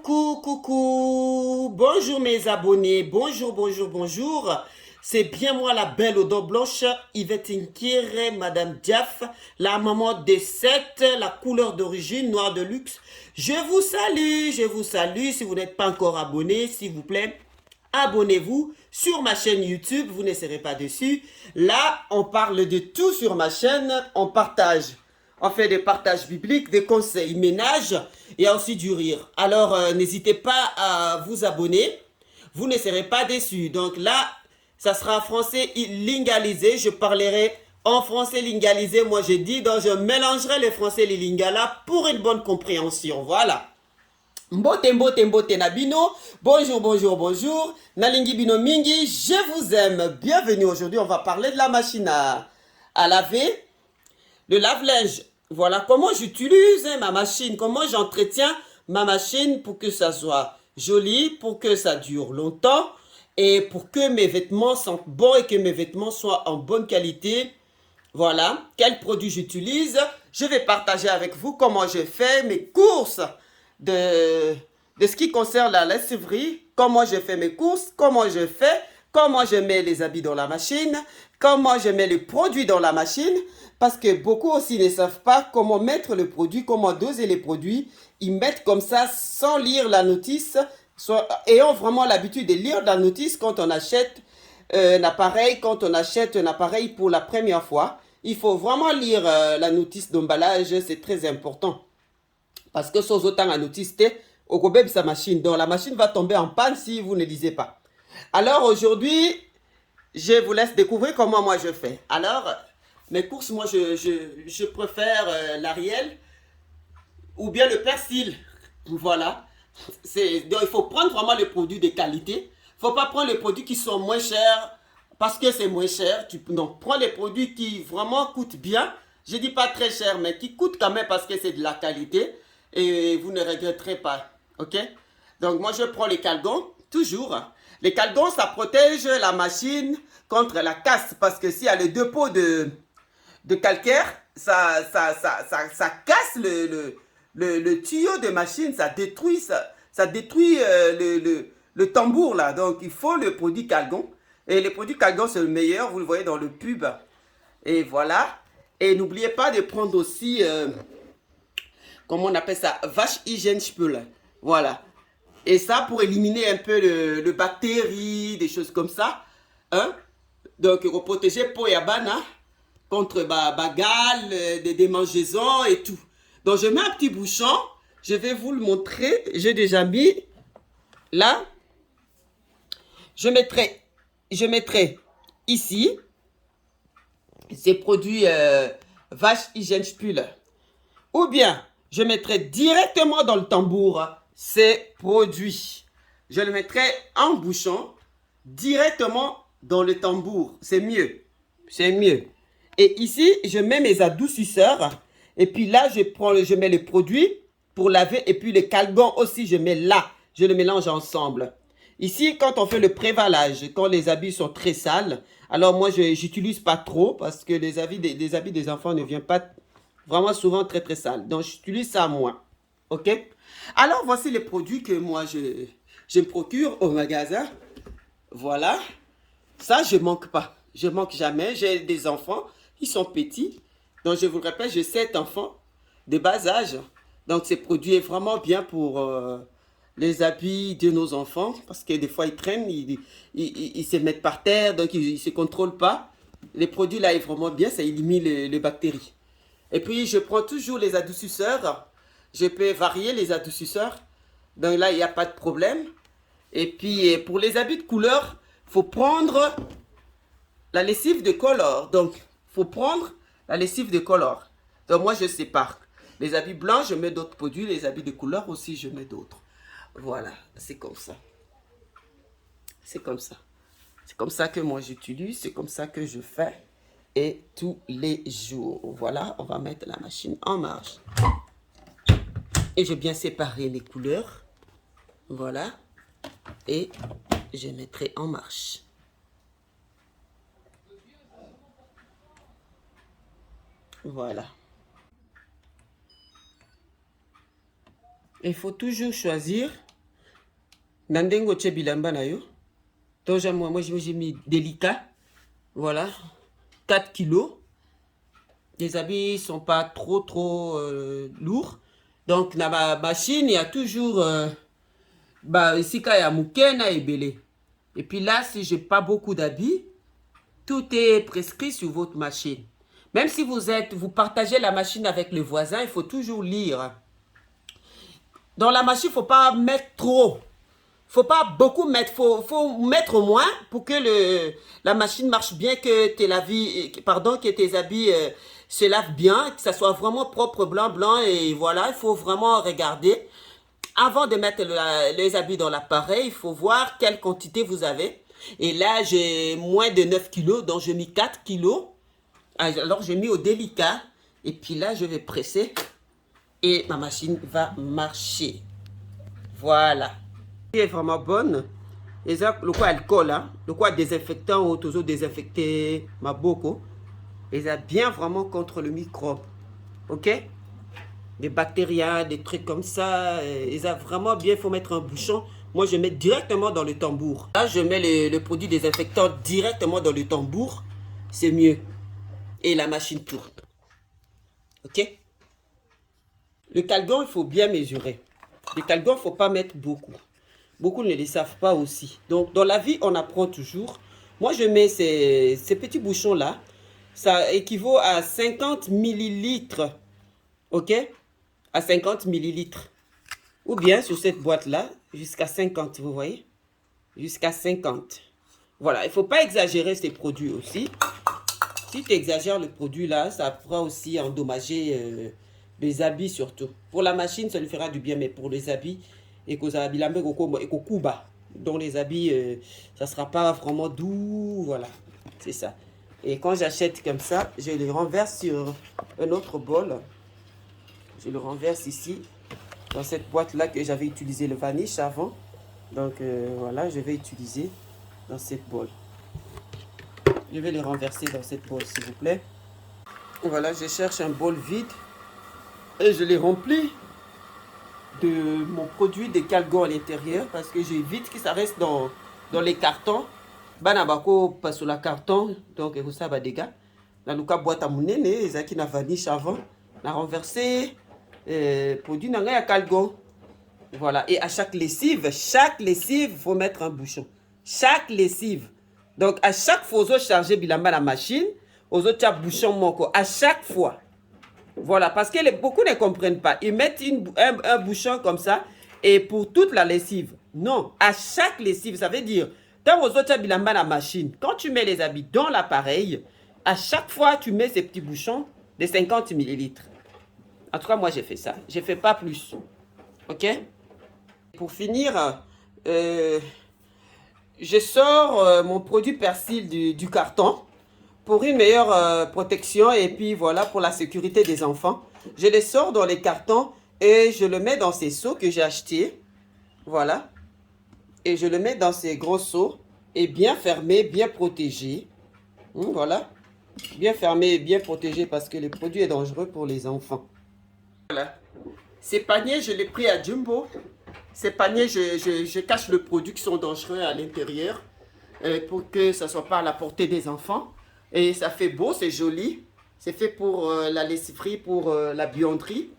Coucou, coucou, bonjour mes abonnés, bonjour, bonjour, bonjour. C'est bien moi la belle aux dents blanches, Yvette Nkiré, Madame Diaf, la maman des 7, la couleur d'origine, noire de luxe. Je vous salue. Si vous n'êtes pas encore abonné, s'il vous plaît, abonnez-vous sur ma chaîne YouTube, vous ne serez pas déçus. Là, on parle de tout sur ma chaîne, on partage. On fait des partages bibliques, des conseils ménage et aussi du rire. Alors, n'hésitez pas à vous abonner. Vous ne serez pas déçus. Donc là, ça sera français lingalisé. Je parlerai en français lingalisé. Moi, j'ai dit, donc je mélangerai les français et les lingala pour une bonne compréhension. Voilà. Mbote mbote mbote na bino. Bonjour, bonjour, bonjour. Nalingi bino mingi, je vous aime. Bienvenue. Aujourd'hui, on va parler de la machine à laver. Le lave-linge, voilà comment j'utilise ma machine, comment j'entretiens ma machine pour que ça soit joli, pour que ça dure longtemps et pour que mes vêtements sentent bon et que mes vêtements soient en bonne qualité. Voilà, quels produits j'utilise. Je vais partager avec vous comment je fais mes courses de ce qui concerne la lessiverie, comment je fais mes courses, comment je mets les habits dans la machine, comment je mets les produits dans la machine, parce que beaucoup aussi ne savent pas comment mettre le produit, comment doser les produits. Ils mettent comme ça sans lire la notice, ayant vraiment l'habitude de lire la notice quand on achète un appareil, pour la première fois. Il faut vraiment lire la notice d'emballage, c'est très important. Parce que sans autant la notice, au Kobe, sa machine. Donc la machine va tomber en panne si vous ne lisez pas. Alors aujourd'hui, je vous laisse découvrir comment moi je fais. Alors, mes courses, moi je préfère l'Ariel ou bien le persil. Voilà. Donc il faut prendre vraiment les produits de qualité. Il ne faut pas prendre les produits qui sont moins chers parce que c'est moins cher. Donc prends les produits qui vraiment coûtent bien. Je ne dis pas très cher, mais qui coûtent quand même parce que c'est de la qualité. Et vous ne regretterez pas. Ok? Donc moi je prends les calgons, toujours. Les calgons, ça protège la machine contre la casse. Parce que s'il y a les deux pots de calcaire, ça casse le tuyau de machine, ça détruit le tambour là. Donc il faut le produit calgon. Et le produit calgon, c'est le meilleur, vous le voyez dans le pub. Et voilà. Et n'oubliez pas de prendre aussi, comment on appelle ça, vache hygiène spül. Voilà. Et ça pour éliminer un peu le bactéries, des choses comme ça. Hein? Donc, pour protéger Poyabana contre bagal, des démangeaisons et tout. Donc, je mets un petit bouchon. Je vais vous le montrer. J'ai déjà mis là. Je mettrai ici ces produits vache hygiène spül. Ou bien, je mettrai directement dans le tambour ces produits. Je le mettrai en bouchon directement dans le tambour. C'est mieux. C'est mieux. Et ici, je mets mes adoucisseurs. Et puis là, je mets les produits pour laver. Et puis les calgons aussi, je mets là. Je le mélange ensemble. Ici, quand on fait le prévalage, quand les habits sont très sales, alors moi, je n'utilise pas trop parce que les habits des enfants ne viennent pas vraiment souvent très très sales. Donc, j'utilise ça moi. Ok? Alors, voici les produits que moi, je me procure au magasin. Voilà. Ça, je ne manque pas. Je ne manque jamais. J'ai des enfants. Ils sont petits. Donc, je vous le répète, j'ai 7 enfants de bas âge. Donc, ces produits est vraiment bien pour les habits de nos enfants. Parce que des fois, ils traînent, ils se mettent par terre. Donc, ils ne se contrôlent pas. Les produits là, est vraiment bien. Ça élimine les bactéries. Et puis, je prends toujours les adoucisseurs. Je peux varier les adoucisseurs. Donc là, il n'y a pas de problème. Et puis, pour les habits de couleur, il faut prendre la lessive de Color. Donc, il faut prendre la lessive de Color. Donc, moi, je sépare. Les habits blancs, je mets d'autres produits. Les habits de couleur aussi, je mets d'autres. Voilà, c'est comme ça. C'est comme ça. C'est comme ça que moi, j'utilise. C'est comme ça que je fais. Et tous les jours. Voilà, on va mettre la machine en marche. Et j'ai bien séparé les couleurs. Voilà. Et je mettrai en marche. Voilà. Il faut toujours choisir Nandengo tche bilamba na yo. Donc moi j'ai mis délicat. Voilà. 4 kilos. Les habits sont pas trop lourds. Donc dans ma machine, il y a toujours ici il y a mukena et belé. Et puis là, si j'ai pas beaucoup d'habits, tout est prescrit sur votre machine. Même si vous partagez la machine avec le voisin, il faut toujours lire. Dans la machine, il ne faut pas mettre trop. Il ne faut pas beaucoup mettre. Il faut mettre moins pour que la machine marche bien, que tes habits se lavent bien, que ça soit vraiment propre, blanc. Et voilà, il faut vraiment regarder. Avant de mettre les habits dans l'appareil, il faut voir quelle quantité vous avez. Et là, j'ai moins de 9 kilos, donc j'ai mis 4 kilos. Alors, j'ai mis au délicat. Et puis là, je vais presser. Et ma machine va marcher. Voilà. Elle est vraiment bonne. Et ça, le quoi alcool, hein? Le quoi désinfectant ou toujours désinfecter ma boko. Et ça bien vraiment contre le microbe. Ok? Des bactéries, des trucs comme ça. Et ça vraiment bien, il faut mettre un bouchon. Moi, je mets directement dans le tambour. Là, je mets le produit désinfectant directement dans le tambour. C'est mieux. Et la machine tourne. Ok? Le calgon, il faut bien mesurer. Le calgon, il ne faut pas mettre beaucoup. Beaucoup ne le savent pas aussi. Donc, dans la vie, on apprend toujours. Moi, je mets ces petits bouchons-là. Ça équivaut à 50 millilitres. Ok? À 50 millilitres. Ou bien, sur cette boîte-là, jusqu'à 50, vous voyez? Jusqu'à 50. Voilà, il ne faut pas exagérer ces produits aussi. Si tu exagères le produit là, ça pourra aussi endommager les habits surtout. Pour la machine, ça lui fera du bien, mais pour les habits, dans les habits, ça ne sera pas vraiment doux, voilà, c'est ça. Et quand j'achète comme ça, je les renverse sur un autre bol. Je le renverse ici, dans cette boîte-là que j'avais utilisé le vanish avant. Donc voilà, je vais utiliser dans cette bol. Je vais les renverser dans cette bol, s'il vous plaît. Voilà, je cherche un bol vide et je les remplis de mon produit de calgon à l'intérieur parce que j'évite que ça reste dans les cartons. Banabako passe sur la carton, donc ça va dégâts. Dans le cas boîte à mounene, ils qui na vanish avant, na renversé produit dans à calgon. Voilà, et à chaque lessive, il faut mettre un bouchon. Chaque lessive. Donc, à chaque fois, vous chargez bilamba la machine, vous avez un bouchon moko. À chaque fois. Voilà, parce que beaucoup ne comprennent pas. Ils mettent un bouchon comme ça et pour toute la lessive. Non, à chaque lessive, ça veut dire, quand vous avez bilamba la machine, quand tu mets les habits dans l'appareil, à chaque fois, tu mets ces petits bouchons de 50 millilitres. En tout cas, moi, j'ai fait ça. Je ne fais pas plus. OK? Pour finir, je sors mon produit persil du carton pour une meilleure protection et puis voilà pour la sécurité des enfants. Je les sors dans les cartons et je le mets dans ces seaux que j'ai achetés. Voilà. Et je le mets dans ces gros seaux et bien fermé, bien protégé. Voilà. Bien fermé et bien protégé parce que le produit est dangereux pour les enfants. Voilà. Ces paniers, je les pris à Jumbo. Ces paniers, je cache le produit qui sont dangereux à l'intérieur pour que ça ne soit pas à la portée des enfants. Et ça fait beau, c'est joli. C'est fait pour la lessiverie, pour la buanderie.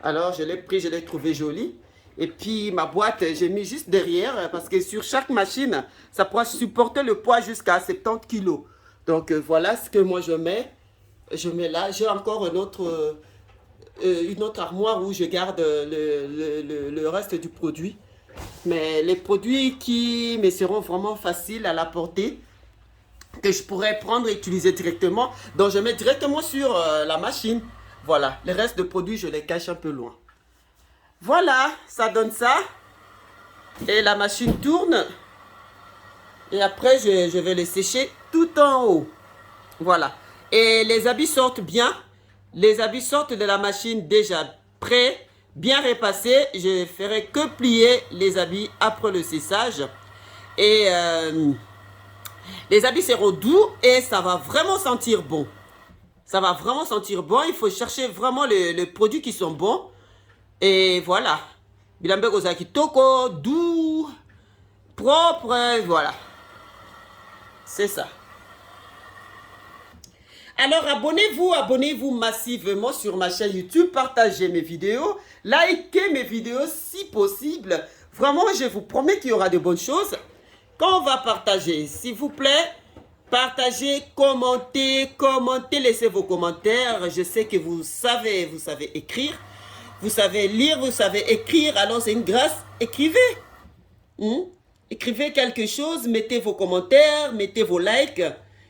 Alors, je l'ai pris, je l'ai trouvé joli. Et puis, ma boîte, j'ai mis juste derrière parce que sur chaque machine, ça pourra supporter le poids jusqu'à 70 kg. Donc, voilà ce que moi je mets. Je mets là. J'ai encore une autre armoire où je garde le reste du produit. Mais les produits qui me seront vraiment faciles à la portée, que je pourrais prendre et utiliser directement, donc je mets directement sur la machine. Voilà, le reste de produits, je les cache un peu loin. Voilà, ça donne ça. Et la machine tourne. Et après, je vais les sécher tout en haut. Voilà. Et les habits sortent bien. Les habits sortent de la machine déjà prêts, bien repassés. Je ne ferai que plier les habits après le séchage. Et les habits seront doux et ça va vraiment sentir bon. Ça va vraiment sentir bon. Il faut chercher vraiment les produits qui sont bons. Et voilà. Bilambe kozaki toko, doux. propre. Voilà. C'est ça. Alors, abonnez-vous massivement sur ma chaîne YouTube. Partagez mes vidéos. Likez mes vidéos si possible. Vraiment, je vous promets qu'il y aura de bonnes choses. Quand on va partager, s'il vous plaît, partagez, commentez, laissez vos commentaires. Je sais que vous savez écrire. Vous savez lire, vous savez écrire. Alors, c'est une grâce. Écrivez. Écrivez quelque chose, mettez vos commentaires, mettez vos likes.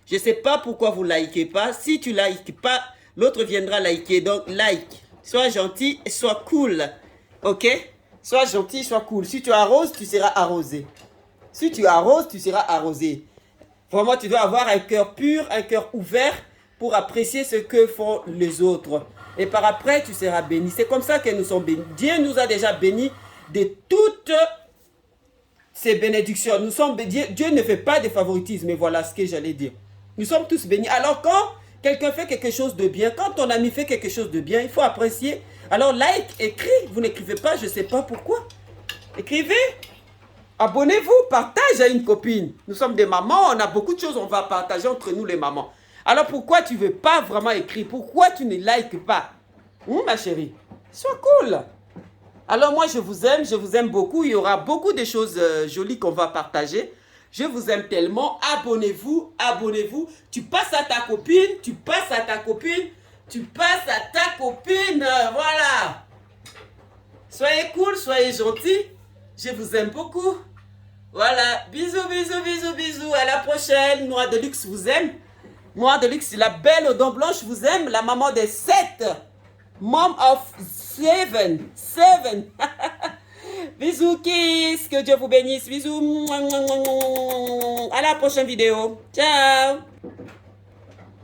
Je ne sais pas pourquoi vous ne likez pas. Si tu ne likes pas, l'autre viendra liker. Donc, like. Sois gentil et sois cool. Ok? Sois gentil, sois cool. Si tu arroses, tu seras arrosé. Si tu arroses, tu seras arrosé. Vraiment, tu dois avoir un cœur pur, un cœur ouvert pour apprécier ce que font les autres. Et par après, tu seras béni. C'est comme ça que nous sommes bénis. Dieu nous a déjà bénis de toutes ces bénédictions. Dieu ne fait pas de favoritisme. Mais voilà ce que j'allais dire. Nous sommes tous bénis. Alors quand quelqu'un fait quelque chose de bien, quand ton ami fait quelque chose de bien, il faut apprécier. Alors like, écris. Vous n'écrivez pas, je ne sais pas pourquoi. Écrivez. Abonnez-vous, partage à une copine. Nous sommes des mamans, on a beaucoup de choses, on va partager entre nous les mamans. Alors pourquoi tu ne veux pas vraiment écrire? Pourquoi tu ne likes pas? Ma chérie, sois cool. Alors moi je vous aime beaucoup. Il y aura beaucoup de choses jolies qu'on va partager. Je vous aime tellement. Abonnez-vous, abonnez-vous. Tu passes à ta copine, tu passes à ta copine, tu passes à ta copine. Voilà. Soyez cool, soyez gentils. Je vous aime beaucoup. Voilà. Bisous, bisous, bisous, bisous. À la prochaine. Noir de luxe vous aime. Noir de luxe, la belle aux dents blanches vous aime. La maman des 7. Mom of 7. 7. Bisous, kiss. Que Dieu vous bénisse. Bisous. À la prochaine vidéo. Ciao.